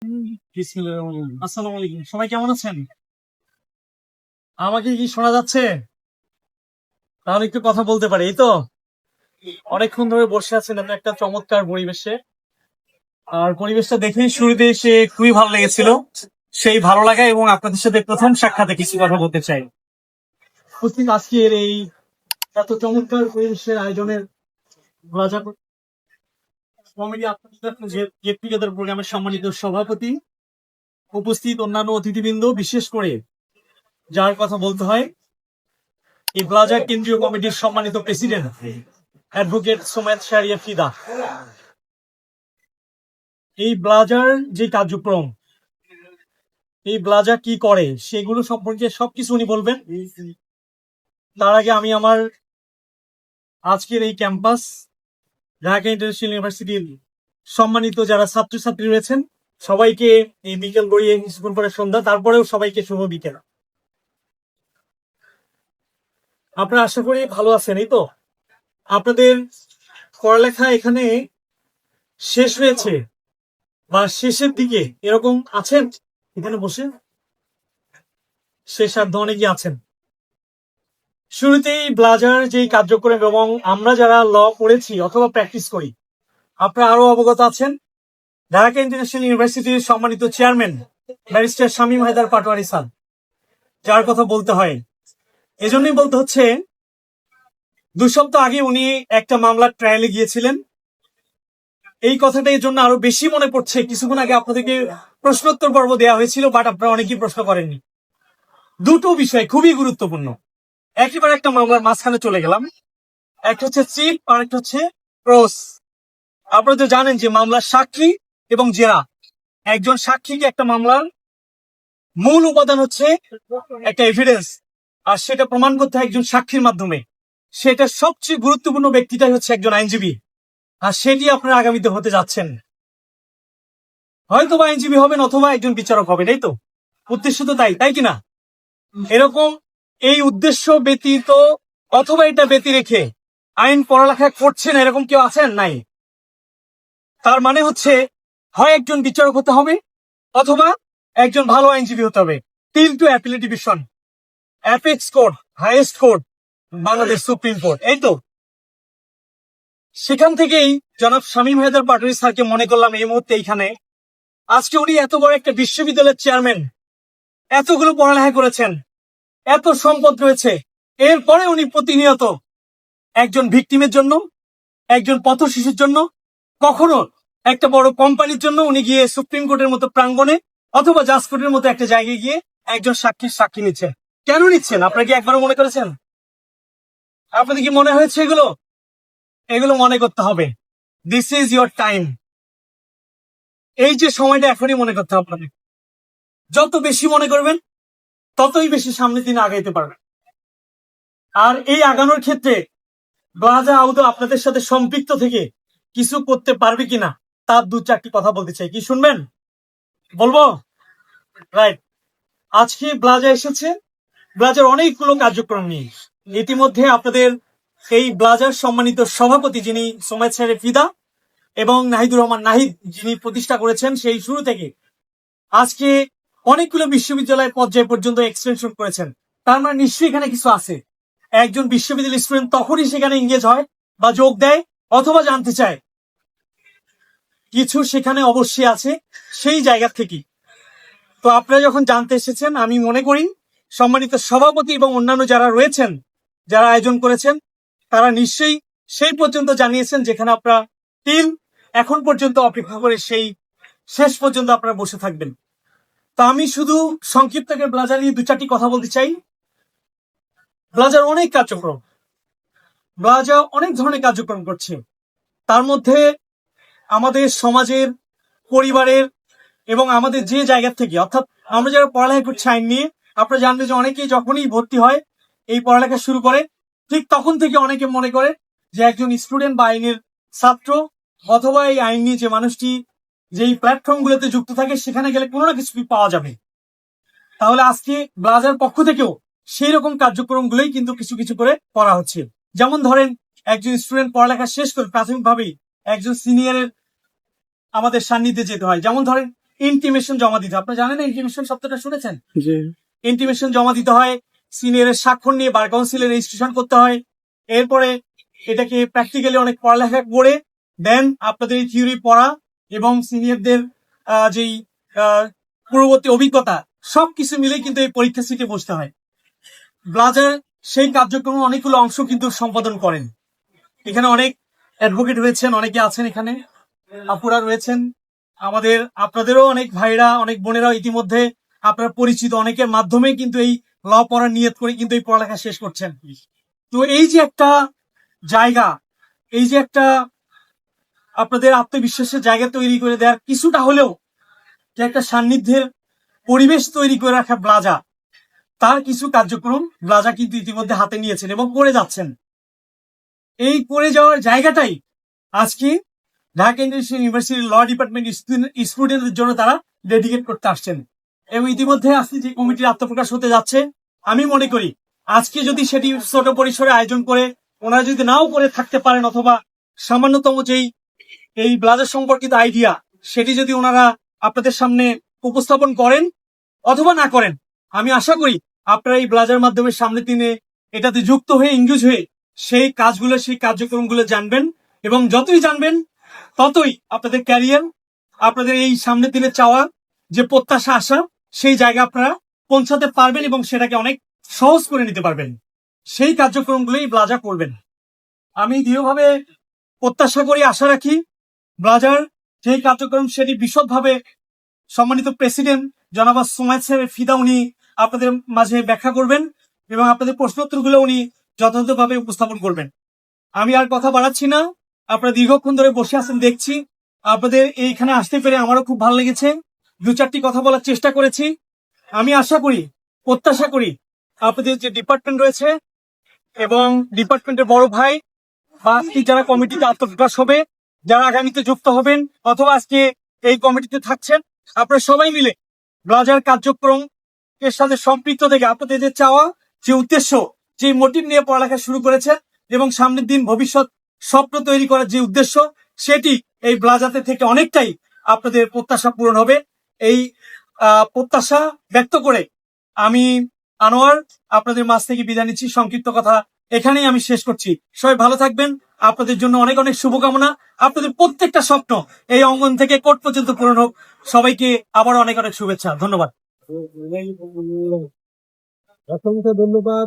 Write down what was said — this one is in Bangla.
আসসালামু আলাইকুম, সবাই কেমন আছেন? আমাকে কি শোনা যাচ্ছে? তাহলে একটু কথা বলতে পারি, এই তো। অনেকক্ষণ ধরে বসে আছেন আপনি একটা চমৎকার পরিবেশে। আর পরিবেশটা দেখে শুরুতে এসে খুবই ভালো লেগেছিল। সেই ভালো লাগা এবং আপনাদের সাথে প্রথম সাক্ষাতে কিছু কথা বলতে চাই। উপস্থিত আজকের এই এত চমৎকার পরিবেশের আয়োজনের কমেডি আপনাদের যে গেট টুগেদার প্রোগ্রামের সম্মানিত সভাপতি, উপস্থিত অন্যান্য অতিথিবৃন্দ, বিশেষ করে যার কথা বলতে হয়, এই ব্লাজার কেন্দ্রীয় কমিটির সম্মানিত প্রেসিডেন্ট অ্যাডভোকেট সুমেদ শাহরিয়া ফিদা। এই ব্লাজার যে কার্যক্রম, এই ব্লাজার কি করে সেগুলো সম্পর্কে সবকিছু উনি বলবেন। তার আগে আমি আমার আজকের এই ক্যাম্পাস ঢাকা ইন্টারন্যাশনাল ইউনিভার্সিটির সম্মানিত যারা ছাত্রছাত্রী রয়েছেন সবাইকে এই বিকেল গড়িয়ে কিছুক্ষণ পরে সন্ধ্যা, তারপরেও সবাইকে শুভ বিকেল। আপনারা আশা করি ভালো আছেন, এই তো। আপনাদের পড়ালেখা এখানে শেষ হয়েছে বা শেষের দিকে এরকম আছেন এখানে বসে? শেষার্ধ অনেকেই আছেন। শুরুতেই ব্লাজার যে কার্যক্রম এবং আমরা যারা ল করেছি অথবা প্র্যাকটিস করি, আপনারা আরো অবগত আছেন, ঢাকা ইন্টারন্যাশনাল ইউনিভার্সিটির সম্মানিত chairman barrister Shamim Haider Patwari sir, যার কথা বলতে হয়। এজন্যই বলতে হচ্ছে, 2 সপ্তাহ আগে উনি একটা মামলার ট্রায়ালে গিয়েছিলেন। এই কথাটা এই জন্য আরো বেশি মনে পড়ছে, কিছুক্ষণ আগে আপনাদেরকে প্রশ্নোত্তর পর্ব দেওয়া হয়েছিল, বাট আপনারা অনেকেই প্রশ্ন করেননি। দুটো বিষয় খুবই গুরুত্বপূর্ণ। একেবারে একটা মামলার মাঝখানে চলে গেলাম। একটা হচ্ছে চিপ আর একটা হচ্ছে ক্রস। আপনারা তো জানেন যে মামলার সাক্ষী এবং জেরা, একজন সাক্ষীকে একটা মামলার মূল উপাদান হচ্ছে একটা এভিডেন্স, আর সেটা প্রমাণ করতে হয় একজন সাক্ষীর মাধ্যমে। সেটা সবচেয়ে গুরুত্বপূর্ণ ব্যক্তিটাই হচ্ছে একজন আইনজীবী, আর সেটি আপনারা আগামীতে হতে যাচ্ছেন। হয়তো বা আইনজীবী হবেন অথবা একজন বিচারক হবেন, এই তো উদ্দেশ্য তো তাই, তাই কিনা? এরকম এই উদ্দেশ্য ব্যতীত অথবা এটা ব্যতী রেখে আইন পড়ালেখা করছেন এরকম কেউ আছেন? নাই। তার মানে হচ্ছে হয় একজন বিচারক হতে হবে অথবা একজন ভালো আইনজীবী হতে হবে। Till to appellate division, apex court, highest court, Bangladesh supreme court, এই তো। সেখান থেকেই জনাব শামীম হায়দার পাটোয়ারি স্যারকে মনে করলাম এই মুহূর্তে এইখানে। আজকে উনি এত বড় একটা বিশ্ববিদ্যালয়ের চেয়ারম্যান, এতগুলো পড়ালেখা করেছেন, এত সম্পদ রয়েছে, এরপরে উনি প্রতিনিয়ত একজন ভিকটিমের জন্য, একজন পথ শিশুর জন্য, কখনো একটা বড় কোম্পানির জন্য উনি গিয়ে সুপ্রিম কোর্টের মতো প্রাঙ্গণে অথবা জাজ কোর্টের মতো একটা জায়গায় গিয়ে একজন সাক্ষীর সাক্ষী নিচ্ছেন। কেন নিচ্ছেন আপনারা কি একবারও মনে করেছেন? আপনাদের কি মনে হয়েছে এগুলো? এগুলো মনে করতে হবে। This is your time. এই যে সময়টা এখনই মনে করতে হবে আপনাদের। যত বেশি মনে করবেন ততই বেশি সামনের দিনে আগাইতে পারবেন। আর এই আগানোর ক্ষেত্রে ব্লাজা আউদো আপনাদের সাথে সম্পৃক্ত থেকে কিছু করতে পারবে কিনা তার 2-4টি কথা বলতে চাই। কি শুনবেন? বলবো? রাইট। আজকে ব্লাজা এসেছে ব্লাজার অনেকগুলো কার্যক্রম নিয়ে। ইতিমধ্যে আপনাদের এই ব্লাজার সম্মানিত সভাপতি যিনি সুমেদ শাহরিয়া ফিদা এবং নাহিদুর রহমান নাহিদ যিনি প্রতিষ্ঠা করেছেন সেই শুরু থেকে আজকে অনেকগুলো বিশ্ববিদ্যালয় পর্যায় পর্যন্ত এক্সটেনশন করেছেন। তার মানে নিশ্চয়ই এখানে কিছু আছে। একজন বিশ্ববিদ্যালয়ের স্টুডেন্ট তখনই সেখানে এঙ্গেজ হয় বা যোগ দেয় অথবা জানতে চায়, কিছু সেখানে অবশ্যই আছে সেই জায়গা থেকে। তো আপনারা যখন জানতে এসেছেন, আমি মনে করি সম্মানিত সভাপতি এবং অন্যান্য যারা রয়েছেন, যারা আয়োজন করেছেন, তারা নিশ্চয়ই সেই পর্যন্ত জানিয়েছেন যেখানে আপনারা টিল এখন পর্যন্ত অপেক্ষা করে সেই শেষ পর্যন্ত আপনারা বসে থাকবেন। তো আমি শুধু সংক্ষিপ্ত ব্লাজার নিয়ে 2-4টি কথা বলতে চাই। ব্লাজার অনেক কার্যক্রম, ব্লাজার অনেক ধরনের কার্যক্রম করছে। তার মধ্যে আমাদের সমাজের, পরিবারের এবং আমাদের যে জায়গা থেকে, অর্থাৎ আমরা যারা পড়ালেখা করছি আইন নিয়ে, আপনারা জানবেন যে অনেকেই যখনই ভর্তি হয় এই পড়ালেখা শুরু করে, ঠিক তখন থেকে অনেকে মনে করে যে একজন স্টুডেন্ট বা আইনের ছাত্র অথবা এই আইন নিয়ে যে মানুষটি যেই প্ল্যাটফর্ম গুলোতে যুক্ত থাকে সেখানে গেলে কোনো না কিছু পাওয়া যাবে। তাহলে আজকে ব্লাজার পক্ষ থেকেও সেই রকম কার্যক্রমগুলোই কিন্তু কিছু কিছু করে করা হচ্ছে। যেমন ধরেন, একজন স্টুডেন্ট পড়ালেখা শেষ করে প্রাথমিকভাবেই একজন সিনিয়রের আমাদের সান্নিধ্যে যেতে হয়। যেমন ধরেন, ইন্টিমেশন জমা দিতে হয়। আপনারা জানেন না ইন্টিমেশন শব্দটা শুনেছেন? জি। ইন্টিমেশন জমা দিতে হয়, সিনিয়রের স্বাক্ষর নিয়ে বার কাউন্সিলে রেজিস্ট্রেশন করতে হয়, এরপরে এটাকে প্র্যাকটিক্যালি অনেক পড়ালেখা করে দেন আপনাদের এই থিওরি পড়া এবং সিনিয়রদের যেই পূর্ববর্তী অভিজ্ঞতা সবকিছু মিলে কিন্তু এই পরীক্ষা সিটে বসতে হয়। ব্লাজার সেই কার্যক্রমে অনেকগুলো অংশ কিন্তু সম্পাদন করেন। এখানে অনেক অ্যাডভোকেট রয়েছেন, অনেকে আছেন, এখানে আপুরা রয়েছেন, আমাদের আপনাদেরও অনেক ভাইরা অনেক বোনেরাও ইতিমধ্যে আপনারা পরিচিত, অনেকের মাধ্যমে কিন্তু এই ল পড়ার নিয়ত করে কিন্তু এই পড়ালেখা শেষ করছেন। তো এই যে একটা জায়গা, এই যে একটা আপনাদের আত্মবিশ্বাসের জায়গা তৈরি করে দেওয়ার কিছুটা হলেও যে একটা সান্নিধ্যের পরিবেশ তৈরি করে রাখা ব্লাজা, তার কিছু কার্যক্রম ব্লাজা কিন্তু ইতিমধ্যে হাতে নিয়েছেন এবং করে যাচ্ছেন। এই করে যাওয়ার জায়গাটাই আজকে ঢাকা ইন্টারন্যাশনাল ইউনিভার্সিটির ল ডিপার্টমেন্ট স্টুডেন্টদের জন্য তারা ডেডিকেট করতে আসছেন এবং ইতিমধ্যে আজকে যে কমিটির আত্মপ্রকাশ হতে যাচ্ছে, আমি মনে করি আজকে যদি সেটি ছোট পরিসরে আয়োজন করে ওনারা যদি নাও করে থাকতে পারেন, অথবা সামান্যতম যেই এই ব্লাজার সম্পর্কিত আইডিয়া সেটি যদি ওনারা আপনাদের সামনে উপস্থাপন করেন অথবা না করেন, আমি আশা করি আপনারা এই ব্লাজার মাধ্যমে সামনে দিনে এটাতে যুক্ত হয়ে এঙ্গেজ হয়ে সেই কাজগুলো, সেই কার্যক্রমগুলো জানবেন এবং যতই জানবেন ততই আপনাদের ক্যারিয়ার, আপনাদের এই সামনের দিনে চাওয়া যে প্রত্যাশা আশা, সেই জায়গা আপনারা পৌঁছাতে পারবেন এবং সেটাকে অনেক সহজ করে নিতে পারবেন। সেই কার্যক্রমগুলোই ব্লাজা করবেন। আমি দৃঢ়ভাবে প্রত্যাশা করি, আশা রাখি ব্লাজার যে কার্যক্রম সেটি বিশদভাবে সম্মানিত প্রেসিডেন্ট জনাব সুমাইদ সাহেব ফিদা উনি আপনাদের মাঝে ব্যাখ্যা করবেন এবং আপনাদের প্রশ্নোত্তরগুলো উনি যথাযথভাবে উপস্থাপন করবেন। আমি আর কথা বাড়াচ্ছি না, আপনারা দীর্ঘক্ষণ ধরে বসে আছেন দেখছি, আপনাদের এইখানে আসতে পেরে আমারও খুব ভালো লেগেছে। দু চারটি কথা বলার চেষ্টা করেছি। আমি আশা করি, প্রত্যাশা করি আপনাদের যে ডিপার্টমেন্ট রয়েছে এবং ডিপার্টমেন্টের বড় ভাই বা আজকে যারা কমিটিতে আত্মপ্রকাশ হবে, যারা আগামীতে যুক্ত হবেন অথবা আজকে এই কমিটিতে থাকছেন, আপনারা সবাই মিলে ব্লাজার কার্যক্রম এর সাথে সম্পৃক্ত থেকে আপনাদের যে চাওয়া, যে উদ্দেশ্য, যে মোটিভ নিয়ে পড়ালেখা শুরু করেছেন এবং সামনের দিন ভবিষ্যৎ স্বপ্ন তৈরি করার যে উদ্দেশ্য, সেটি এই ব্লাজাতে থেকে অনেকটাই আপনাদের প্রত্যাশা পূরণ হবে। এই প্রত্যাশা ব্যক্ত করে আমি আনোয়ার আপনাদের মাঝ থেকে বিদায় নিচ্ছি। সংক্ষিপ্ত কথা এখানেই আমি শেষ করছি। সবাই ভালো থাকবেন। আপনাদের জন্য অনেক অনেক শুভকামনা। আপনাদের প্রত্যেকটা স্বপ্ন এই অঙ্গন থেকে কোর্ট পর্যন্ত পূরণ হোক। সবাইকে আবার অনেক অনেক শুভেচ্ছা। ধন্যবাদ। অসংখ্য ধন্যবাদ।